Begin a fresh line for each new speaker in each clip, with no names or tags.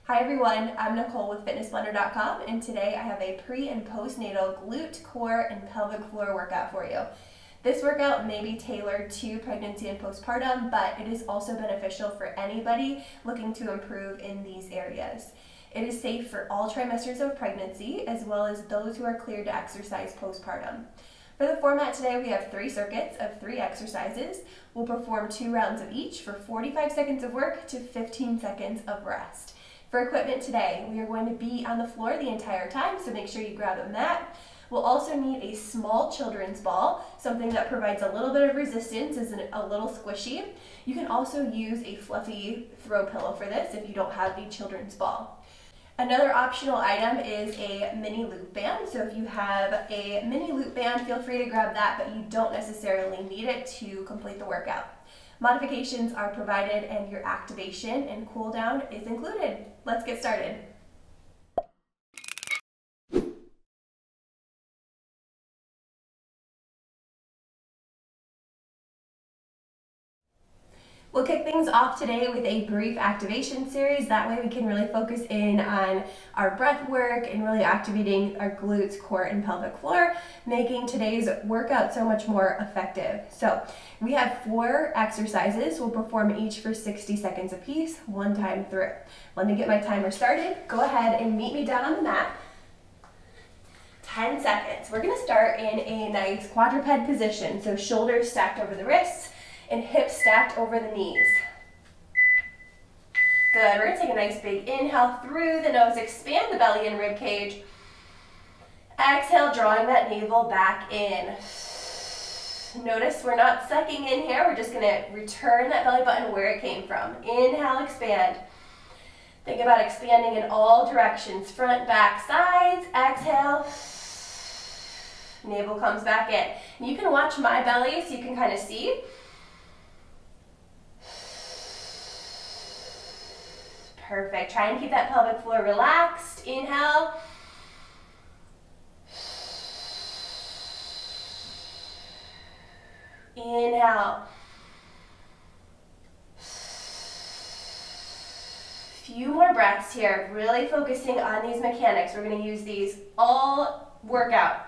Hi everyone, I'm Nicole with fitnessblender.com, and today I have a pre and postnatal glute, core, and pelvic floor workout for you. This workout may be tailored to pregnancy and postpartum, but it is also beneficial for anybody looking to improve in these areas. It is safe for all trimesters of pregnancy, as well as those who are cleared to exercise postpartum. For the format today, we have 3 circuits of 3 exercises. We'll perform 2 rounds of each for 45 seconds of work to 15 seconds of rest. For equipment today, we are going to be on the floor the entire time, so make sure you grab a mat. We'll also need a small children's ball, something that provides a little bit of resistance, is a little squishy. You can also use a fluffy throw pillow for this if you don't have a children's ball. Another optional item is a mini loop band. So if you have a mini loop band, feel free to grab that, but you don't necessarily need it to complete the workout. Modifications are provided and your activation and cool down is included. Let's get started. We'll kick things off today with a brief activation series. That way we can really focus in on our breath work and really activating our glutes, core, and pelvic floor, making today's workout so much more effective. So we have 4 exercises. We'll perform each for 60 seconds apiece, one time through. Let me get my timer started. Go ahead and meet me down on the mat. 10 seconds. We're gonna start in a nice quadruped position. So shoulders stacked over the wrists, and hips stacked over the knees. Good, we're gonna take a nice big inhale through the nose, expand the belly and rib cage. Exhale, drawing that navel back in. Notice we're not sucking in here, we're just gonna return that belly button where it came from. Inhale, expand. Think about expanding in all directions, front, back, sides. Exhale, navel comes back in. And you can watch my belly so you can kind of see. Perfect. Try and keep that pelvic floor relaxed. Inhale. Inhale. Few more breaths here. Really focusing on these mechanics. We're going to use these all workout.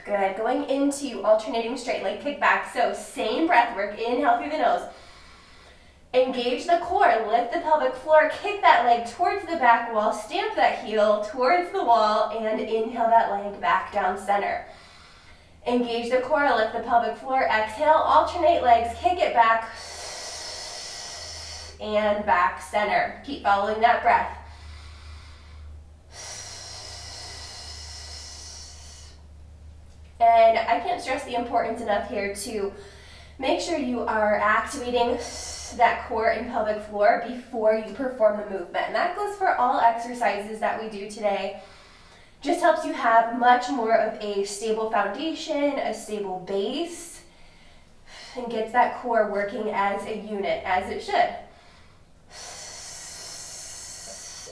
Good, going into alternating straight leg kickback. So same breath work, inhale through the nose. Engage the core, lift the pelvic floor, kick that leg towards the back wall, stamp that heel towards the wall, and inhale that leg back down center. Engage the core, lift the pelvic floor, exhale, alternate legs, kick it back, and back center. Keep following that breath. And I can't stress the importance enough here to make sure you are activating that core and pelvic floor before you perform the movement. And that goes for all exercises that we do today. Just helps you have much more of a stable foundation, a stable base, and gets that core working as a unit, as it should.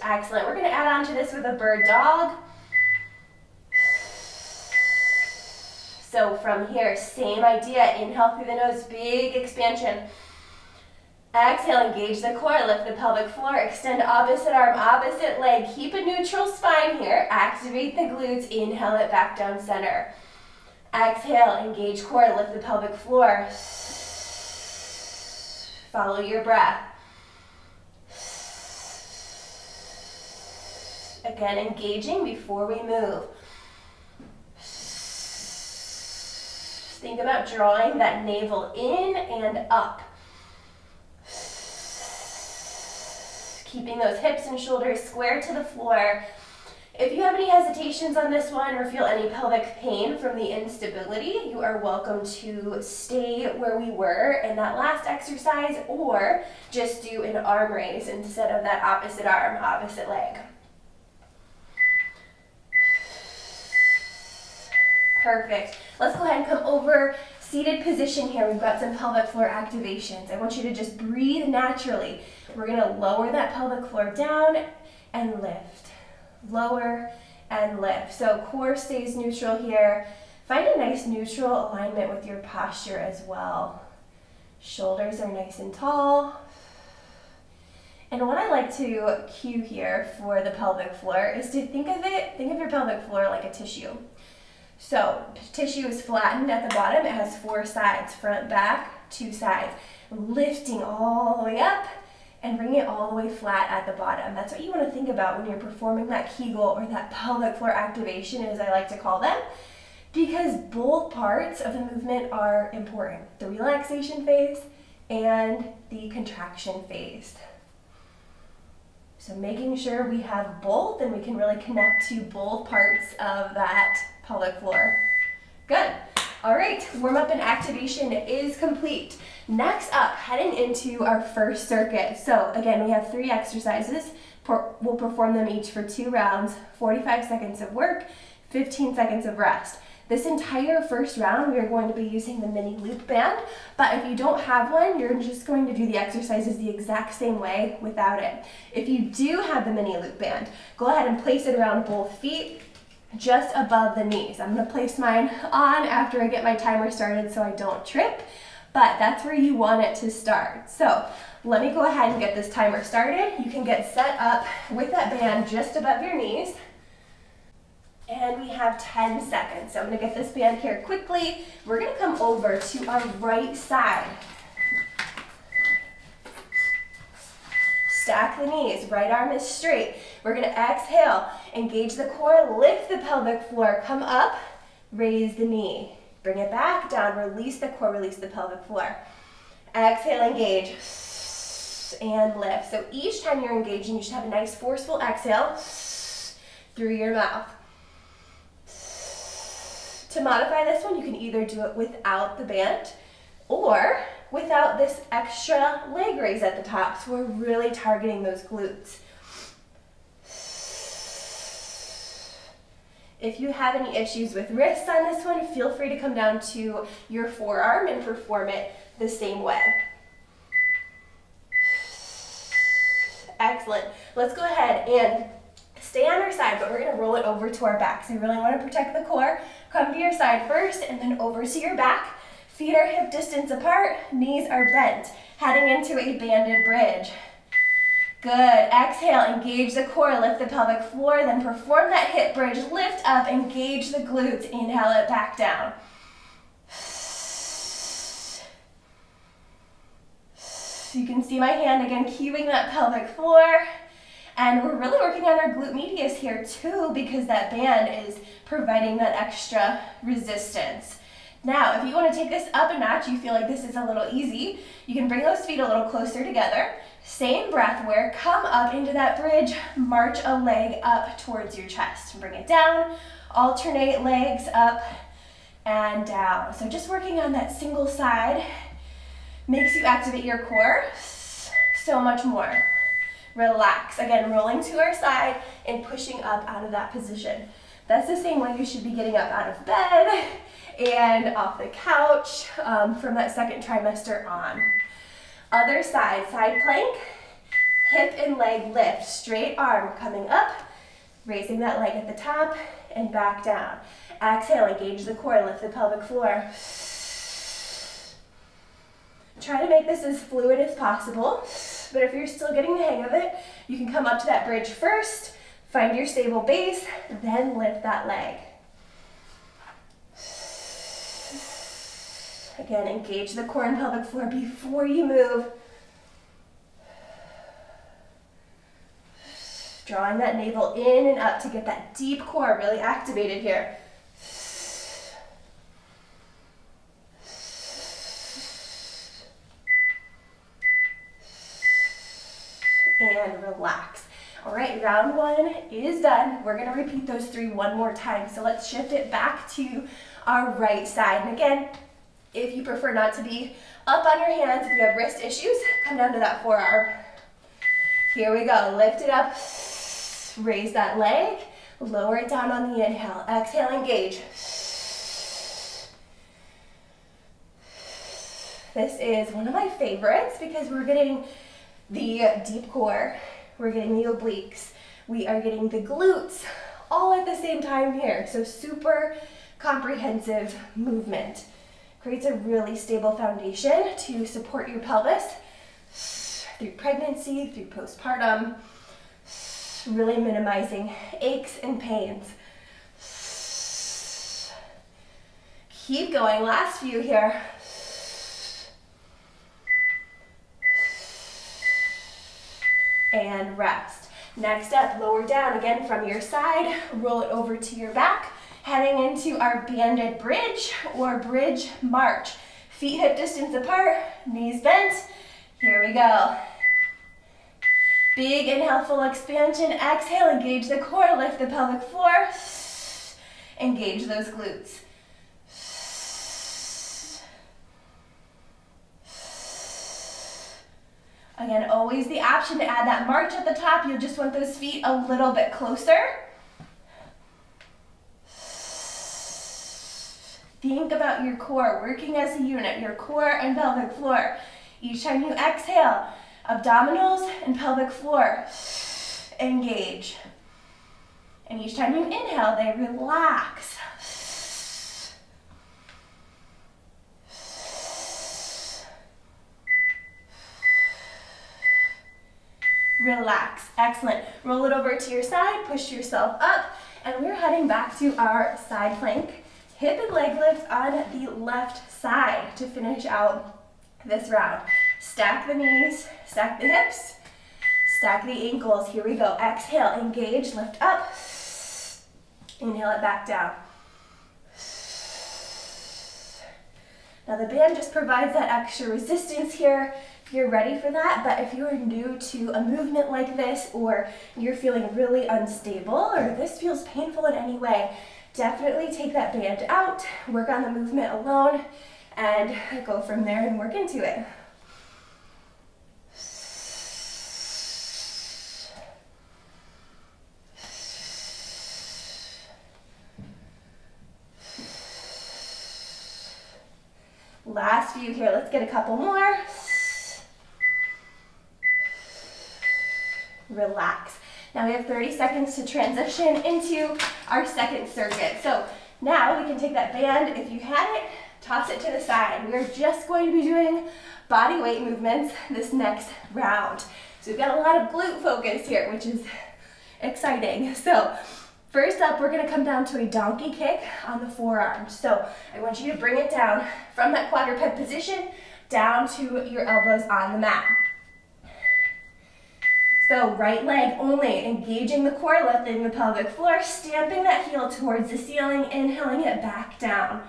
Excellent. We're going to add on to this with a bird dog. So from here, same idea, inhale through the nose, big expansion. Exhale, engage the core, lift the pelvic floor, extend opposite arm, opposite leg. Keep a neutral spine here, activate the glutes, inhale it back down center. Exhale, engage core, lift the pelvic floor. Follow your breath. Again, engaging before we move. Think about drawing that navel in and up. Keeping those hips and shoulders square to the floor. If you have any hesitations on this one or feel any pelvic pain from the instability, you are welcome to stay where we were in that last exercise, or just do an arm raise instead of that opposite arm, opposite leg. Perfect. Let's go ahead and come over seated position here. We've got some pelvic floor activations. I want you to just breathe naturally. We're going to lower that pelvic floor down and lift. Lower and lift. So core stays neutral here. Find a nice neutral alignment with your posture as well. Shoulders are nice and tall. And what I like to cue here for the pelvic floor is to think of your pelvic floor like a tissue. So tissue is flattened at the bottom. It has 4 sides, front, back, 2 sides. Lifting all the way up and bringing it all the way flat at the bottom. That's what you want to think about when you're performing that Kegel or that pelvic floor activation, as I like to call them, because both parts of the movement are important. The relaxation phase and the contraction phase. So making sure we have both and we can really connect to both parts of that pelvic floor. Good. All right, warm up and activation is complete. Next up, heading into our first circuit. So again, we have 3 exercises. We'll perform them each for 2 rounds, 45 seconds of work, 15 seconds of rest. This entire first round, we are going to be using the mini loop band, but if you don't have one, you're just going to do the exercises the exact same way without it. If you do have the mini loop band, go ahead and place it around both feet, just above the knees. I'm going to place mine on after I get my timer started so I don't trip, but that's where you want it to start. So let me go ahead and get this timer started. You can get set up with that band just above your knees. And we have 10 seconds. So I'm going to get this band here quickly. We're going to come over to our right side. Stack the knees, right arm is straight. We're going to exhale, engage the core, lift the pelvic floor, come up, raise the knee. Bring it back down, release the core, release the pelvic floor. Exhale, engage, and lift. So each time you're engaging, you should have a nice forceful exhale through your mouth. To modify this one, you can either do it without the band or without this extra leg raise at the top. So we're really targeting those glutes. If you have any issues with wrists on this one, feel free to come down to your forearm and perform it the same way. Excellent. Let's go ahead and stay on our side, but we're going to roll it over to our back. So you really want to protect the core. Come to your side first and then over to your back. Feet are hip distance apart, knees are bent, heading into a banded bridge. Good. Exhale, engage the core, lift the pelvic floor, then perform that hip bridge, lift up, engage the glutes, inhale it back down. You can see my hand again cueing that pelvic floor. And we're really working on our glute medius here too, because that band is providing that extra resistance. Now, if you want to take this up a notch, you feel like this is a little easy, you can bring those feet a little closer together. Same breath where come up into that bridge, march a leg up towards your chest. Bring it down, alternate legs up and down. So just working on that single side makes you activate your core so much more. Relax. Again, rolling to our side and pushing up out of that position. That's the same way you should be getting up out of bed and off the couch from that second trimester on. Other side, side plank, hip and leg lift, straight arm coming up, raising that leg at the top and back down. Exhale, engage the core, lift the pelvic floor. Try to make this as fluid as possible, but if you're still getting the hang of it, you can come up to that bridge first, find your stable base, then lift that leg. Again, engage the core and pelvic floor before you move. Drawing that navel in and up to get that deep core really activated here. And relax. All right, round one is done. We're gonna repeat those 3 one more time. So let's shift it back to our right side. And again, if you prefer not to be up on your hands, if you have wrist issues, come down to that forearm. Here we go, lift it up, raise that leg, lower it down on the inhale. Exhale, engage. This is one of my favorites because we're getting the deep core, we're getting the obliques, we are getting the glutes all at the same time here. So super comprehensive movement. Creates a really stable foundation to support your pelvis through pregnancy, through postpartum, really minimizing aches and pains. Keep going, last few here. And rest. Next up, lower down again from your side, roll it over to your back, heading into our banded bridge or bridge march. Feet hip distance apart, knees bent. Here we go. Big inhale, full expansion. Exhale, engage the core, lift the pelvic floor. Engage those glutes. Again, always the option to add that march at the top. You'll just want those feet a little bit closer. Think about your core, working as a unit, your core and pelvic floor. Each time you exhale, abdominals and pelvic floor engage. And each time you inhale, they relax. Relax. Excellent. Roll it over to your side, push yourself up, and we're heading back to our side plank. Hip and leg lift on the left side to finish out this round. Stack the knees, stack the hips, stack the ankles. Here we go. Exhale, engage, lift up. Inhale it back down. Now the band just provides that extra resistance here. You're ready for that, but if you're new to a movement like this, or you're feeling really unstable, or this feels painful in any way, definitely take that band out, work on the movement alone, and go from there and work into it. Last few here, let's get a couple more. Relax. Now we have 30 seconds to transition into our second circuit. So now we can take that band, if you had it, toss it to the side. We're just going to be doing body weight movements this next round. So we've got a lot of glute focus here, which is exciting. So first up, we're gonna come down to a donkey kick on the forearms. So I want you to bring it down from that quadruped position down to your elbows on the mat. So right leg only, engaging the core, lifting the pelvic floor, stamping that heel towards the ceiling, inhaling it back down.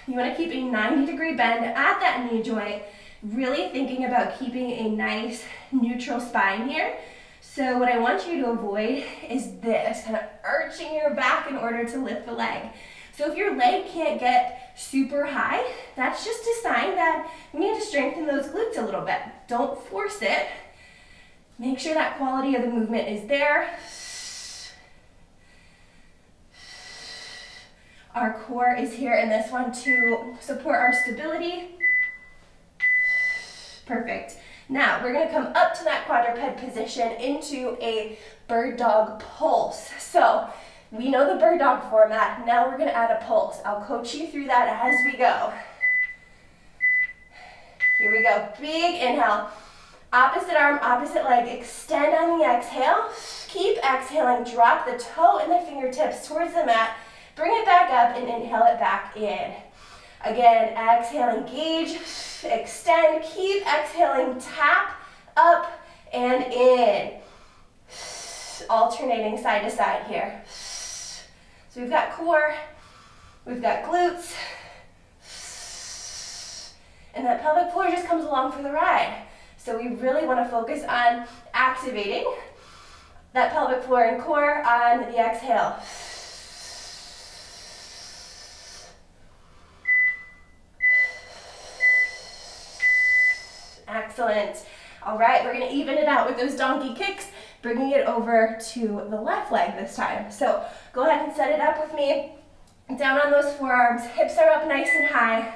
You want to keep a 90-degree bend at that knee joint, really thinking about keeping a nice neutral spine here. So what I want you to avoid is this, kind of arching your back in order to lift the leg. So if your leg can't get super high, that's just a sign that you need to strengthen those glutes a little bit. Don't force it. Make sure that quality of the movement is there. Our core is here in this one to support our stability. Perfect. Now we're going to come up to that quadruped position into a bird dog pulse. So we know the bird dog format. Now we're going to add a pulse. I'll coach you through that as we go. Here we go. Big inhale. Opposite arm, opposite leg. Extend on the exhale. Keep exhaling. Drop the toe and the fingertips towards the mat. Bring it back up and inhale it back in. Again, exhale, engage, extend. Keep exhaling. Tap up and in. Alternating side to side here. So we've got core, we've got glutes, and that pelvic floor just comes along for the ride. So we really want to focus on activating that pelvic floor and core on the exhale. Excellent. All right, we're going to even it out with those donkey kicks, bringing it over to the left leg this time. So go ahead and set it up with me. Down on those forearms, hips are up nice and high.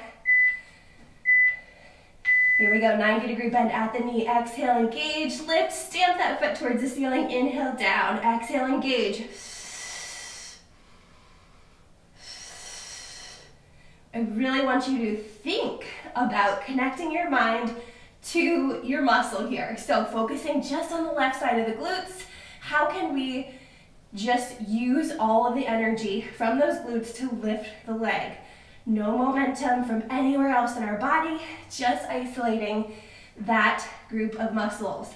Here we go, 90-degree bend at the knee. Exhale, engage, lift, stamp that foot towards the ceiling. Inhale, down. Exhale, engage. I really want you to think about connecting your mind to your muscle here. So focusing just on the left side of the glutes, how can we just use all of the energy from those glutes to lift the leg? No momentum from anywhere else in our body, just isolating that group of muscles.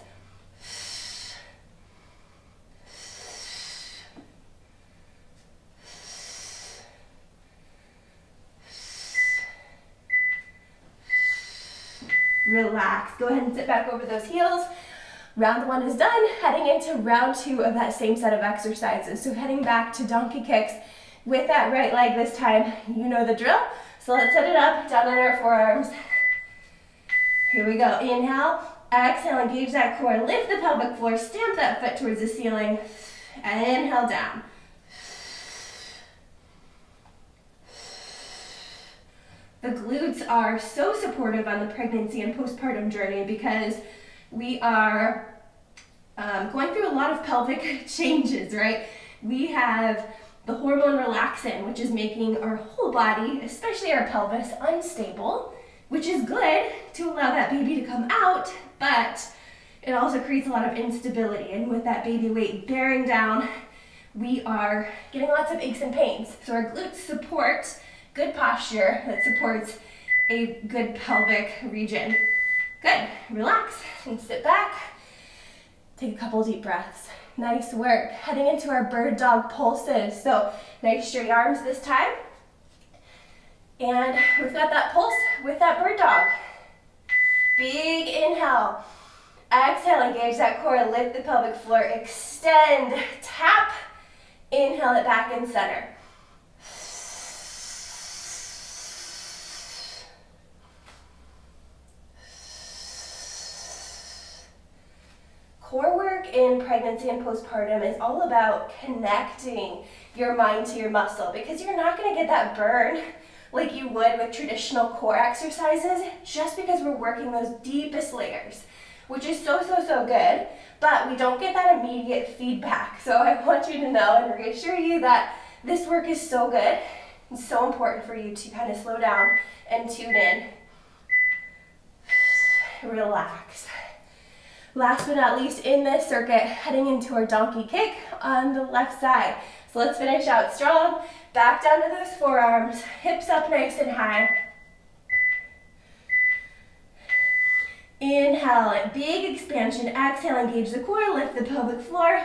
Relax. Go ahead and sit back over those heels. Round one is done. Heading into round two of that same set of exercises. So heading back to donkey kicks with that right leg this time. You know the drill. So let's set it up, down on our forearms. Here we go. Inhale. Exhale, engage that core. Lift the pelvic floor. Stamp that foot towards the ceiling. And inhale, down. The glutes are so supportive on the pregnancy and postpartum journey because we are going through a lot of pelvic changes, right? We have the hormone relaxin, which is making our whole body, especially our pelvis, unstable, which is good to allow that baby to come out, but it also creates a lot of instability. And with that baby weight bearing down, we are getting lots of aches and pains. So our glutes support good posture that supports a good pelvic region. Good, relax and sit back. Take a couple deep breaths. Nice work. Heading into our bird dog pulses. So nice straight arms this time. And we've got that pulse with that bird dog. Big inhale. Exhale, engage that core, lift the pelvic floor, extend, tap. Inhale it back in center. Core work in pregnancy and postpartum is all about connecting your mind to your muscle because you're not going to get that burn like you would with traditional core exercises just because we're working those deepest layers, which is so good, but we don't get that immediate feedback. So I want you to know and reassure you that this work is so good and so important for you to kind of slow down and tune in. Relax. Last but not least, in this circuit, heading into our donkey kick on the left side. So let's finish out strong. Back down to those forearms, hips up nice and high. Inhale, big expansion. Exhale, engage the core, lift the pelvic floor.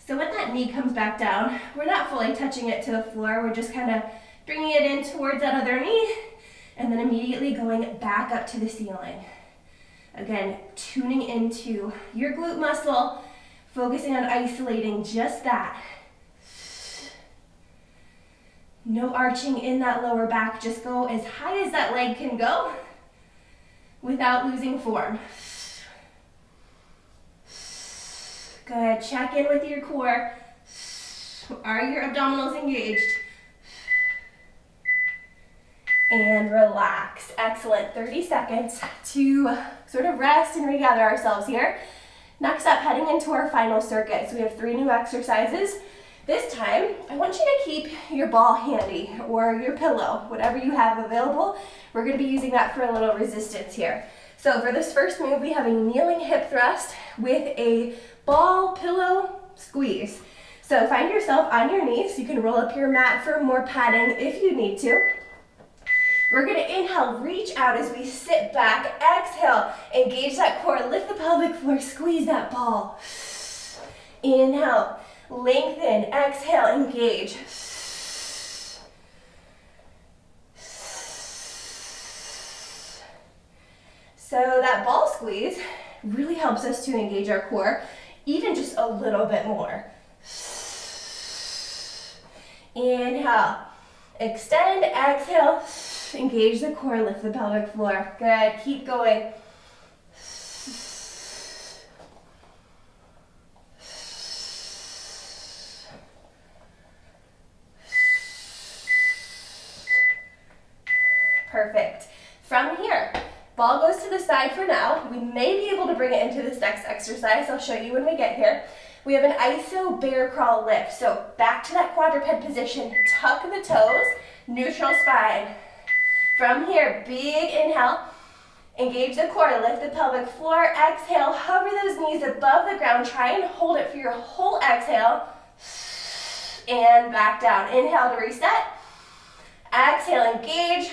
So when that knee comes back down, we're not fully touching it to the floor. We're just kind of bringing it in towards that other knee. And then immediately going back up to the ceiling. Again, tuning into your glute muscle, focusing on isolating just that. No arching in that lower back, just go as high as that leg can go without losing form. Good, check in with your core. Are your abdominals engaged? And relax. Excellent. 30 seconds to sort of rest and regather ourselves here. Next up, heading into our final circuit. So we have 3 new exercises. This time, I want you to keep your ball handy or your pillow, whatever you have available. We're going to be using that for a little resistance here. So for this first move, we have a kneeling hip thrust with a ball pillow squeeze. So find yourself on your knees. You can roll up your mat for more padding if you need to. We're going to inhale, reach out as we sit back. Exhale, engage that core, lift the pelvic floor, squeeze that ball. Inhale, lengthen. Exhale, engage. So that ball squeeze really helps us to engage our core even just a little bit more. Inhale, extend, exhale. Engage the core, lift the pelvic floor. Good, keep going. side for now. We may be able to bring it into this next exercise. I'll show you when we get here. We have an iso bear crawl lift. So back to that quadruped position, tuck the toes, neutral spine. From here, big inhale, engage the core, lift the pelvic floor, exhale, hover those knees above the ground, try and hold it for your whole exhale, and back down. Inhale to reset, exhale, engage.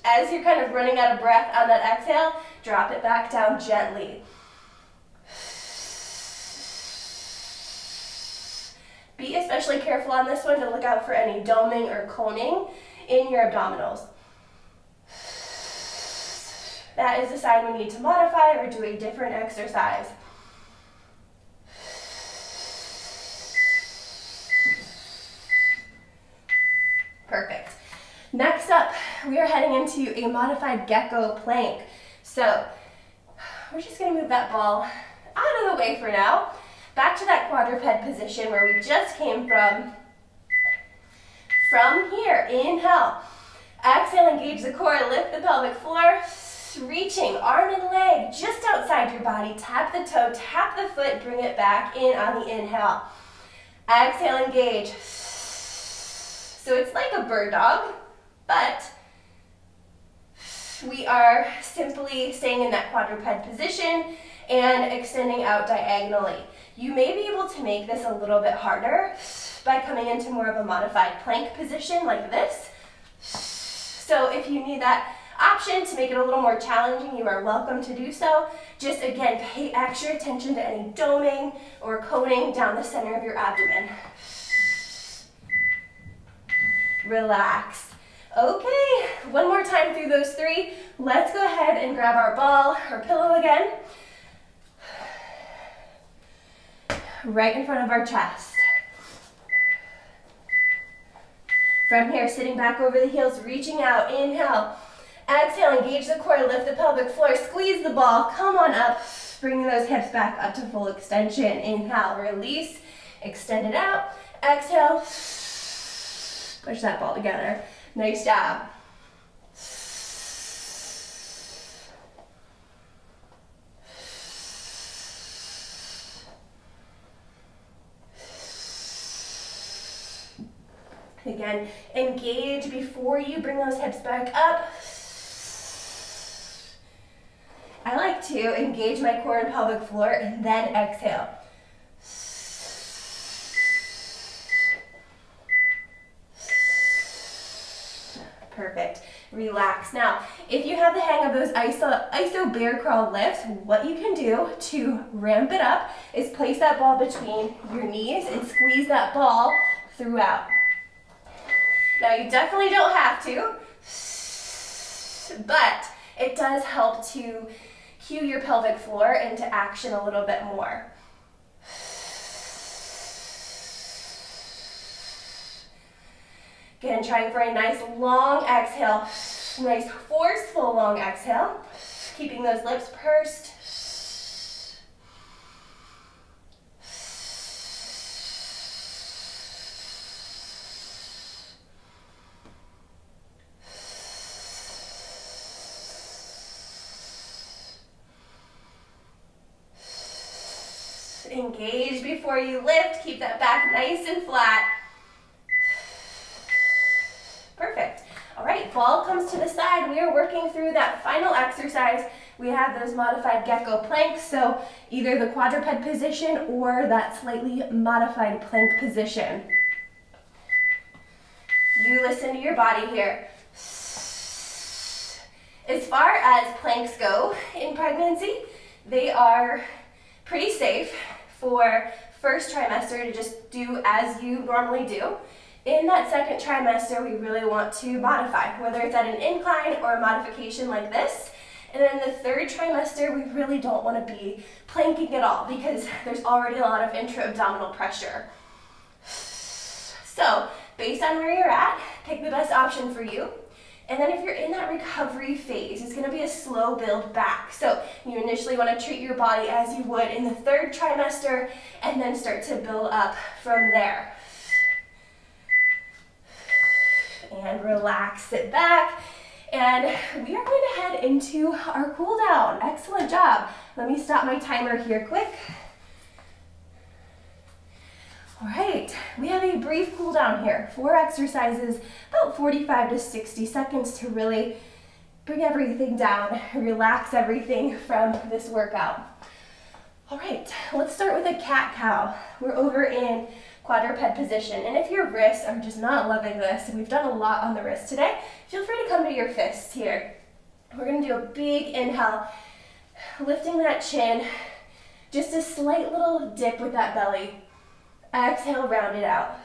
As you're kind of running out of breath on that exhale, drop it back down gently. Be especially careful on this one to look out for any doming or coning in your abdominals. That is a sign we need to modify or do a different exercise. Perfect. Next up, we are heading into a modified gecko plank. So we're just going to move that ball out of the way for now. Back to that quadruped position where we just came from. From here, inhale. Exhale, engage the core, lift the pelvic floor. Reaching, arm and leg just outside your body. Tap the toe, tap the foot, bring it back in on the inhale. Exhale, engage. So it's like a bird dog, but we are simply staying in that quadruped position and extending out diagonally. You may be able to make this a little bit harder by coming into more of a modified plank position like this. So if you need that option to make it a little more challenging, you are welcome to do so. Just again, pay extra attention to any doming or coning down the center of your abdomen. Relax. Okay, one more time through those three. Let's go ahead and grab our ball or pillow again. Right in front of our chest. From here, sitting back over the heels, reaching out, inhale. Exhale, engage the core, lift the pelvic floor, squeeze the ball, come on up, bringing those hips back up to full extension. Inhale, release, extend it out. Exhale, push that ball together. Nice job. Again, engage before you bring those hips back up. I like to engage my core and pelvic floor and then exhale. Perfect. Relax. Now, if you have the hang of those iso bear crawl lifts, what you can do to ramp it up is place that ball between your knees and squeeze that ball throughout. Now, you definitely don't have to, but it does help to cue your pelvic floor into action a little bit more. Again, trying for a nice long exhale, nice forceful long exhale, keeping those lips pursed. Engage before you lift. Keep that back nice and flat. Perfect. All right, ball comes to the side. We are working through that final exercise. We have those modified gecko planks, so either the quadruped position or that slightly modified plank position. You listen to your body here. As far as planks go in pregnancy, they are pretty safe for first trimester to just do as you normally do. In that second trimester, we really want to modify, whether it's at an incline or a modification like this. And then the third trimester, we really don't want to be planking at all because there's already a lot of intra-abdominal pressure. So, based on where you're at, pick the best option for you. And then if you're in that recovery phase, it's going to be a slow build back. So you initially want to treat your body as you would in the third trimester and then start to build up from there. And relax, sit back. And we are going to head into our cool down. Excellent job. Let me stop my timer here quick. All right, we have a brief cool down here. 4 exercises, about 45 to 60 seconds to really bring everything down, relax everything from this workout. All right, let's start with a cat-cow. We're over in quadruped position. And if your wrists are just not loving this, and we've done a lot on the wrist today, feel free to come to your fists here. We're gonna do a big inhale, lifting that chin, just a slight little dip with that belly. Exhale, round it out.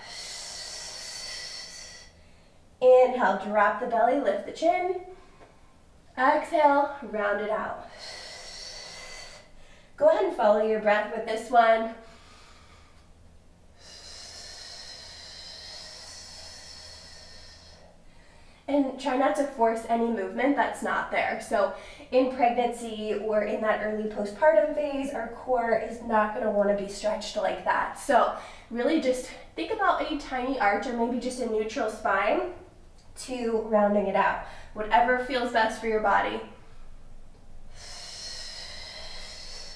Inhale, drop the belly, lift the chin. Exhale, round it out. Go ahead and follow your breath with this one. And try not to force any movement that's not there. So in pregnancy or in that early postpartum phase, our core is not going to want to be stretched like that. So really just think about a tiny arch or maybe just a neutral spine to rounding it out. Whatever feels best for your body.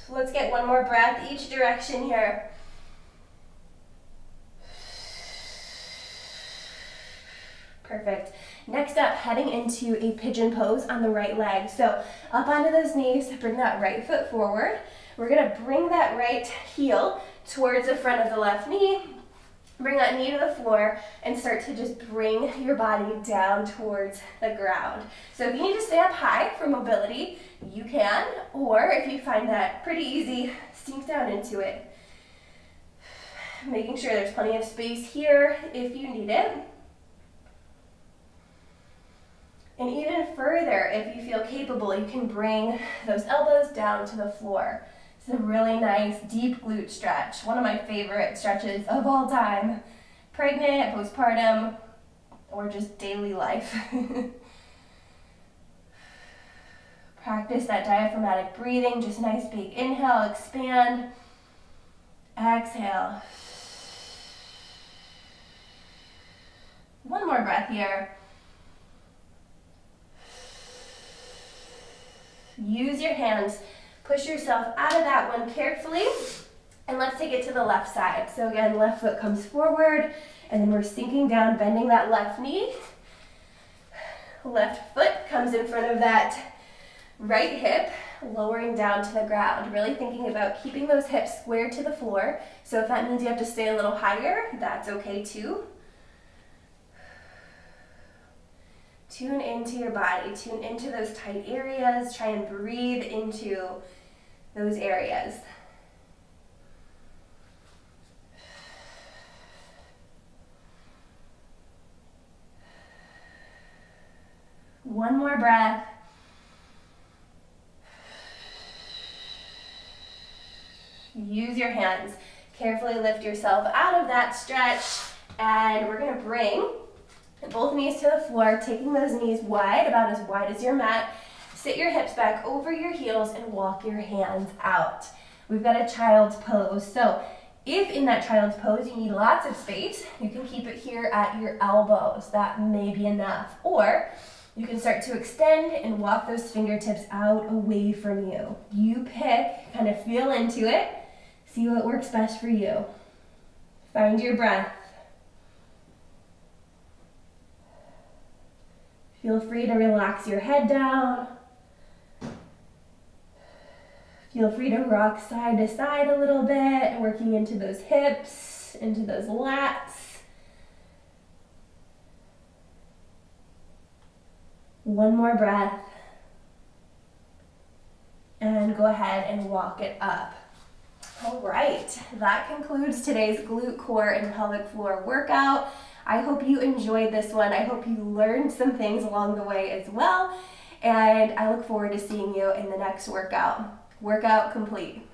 Let's get one more breath each direction here. Perfect. Next up, heading into a pigeon pose on the right leg. So up onto those knees, bring that right foot forward. We're gonna bring that right heel towards the front of the left knee. Bring that knee to the floor and start to just bring your body down towards the ground. So if you need to stay up high for mobility, you can, or if you find that pretty easy, sink down into it. Making sure there's plenty of space here if you need it. And even further, if you feel capable, you can bring those elbows down to the floor. It's a really nice deep glute stretch. One of my favorite stretches of all time. Pregnant, postpartum, or just daily life. Practice that diaphragmatic breathing. Just nice big inhale, expand. Exhale. One more breath here. Use your hands, push yourself out of that one carefully, and let's take it to the left side. So again, left foot comes forward, and then we're sinking down, bending that left knee. Left foot comes in front of that right hip, lowering down to the ground. Really thinking about keeping those hips square to the floor. So if that means you have to stay a little higher, that's okay too. Tune into your body, tune into those tight areas, try and breathe into those areas. One more breath. Use your hands. Carefully lift yourself out of that stretch, and we're gonna bring both knees to the floor, taking those knees wide, about as wide as your mat. Sit your hips back over your heels and walk your hands out. We've got a child's pose. So if in that child's pose you need lots of space, you can keep it here at your elbows. That may be enough. Or you can start to extend and walk those fingertips out away from you. You pick, kind of feel into it, see what works best for you. Find your breath. Feel free to relax your head down. Feel free to rock side to side a little bit, working into those hips, into those lats. One more breath. And go ahead and walk it up. All right, that concludes today's glute, core, and pelvic floor workout. I hope you enjoyed this one. I hope you learned some things along the way as well. And I look forward to seeing you in the next workout. Workout complete.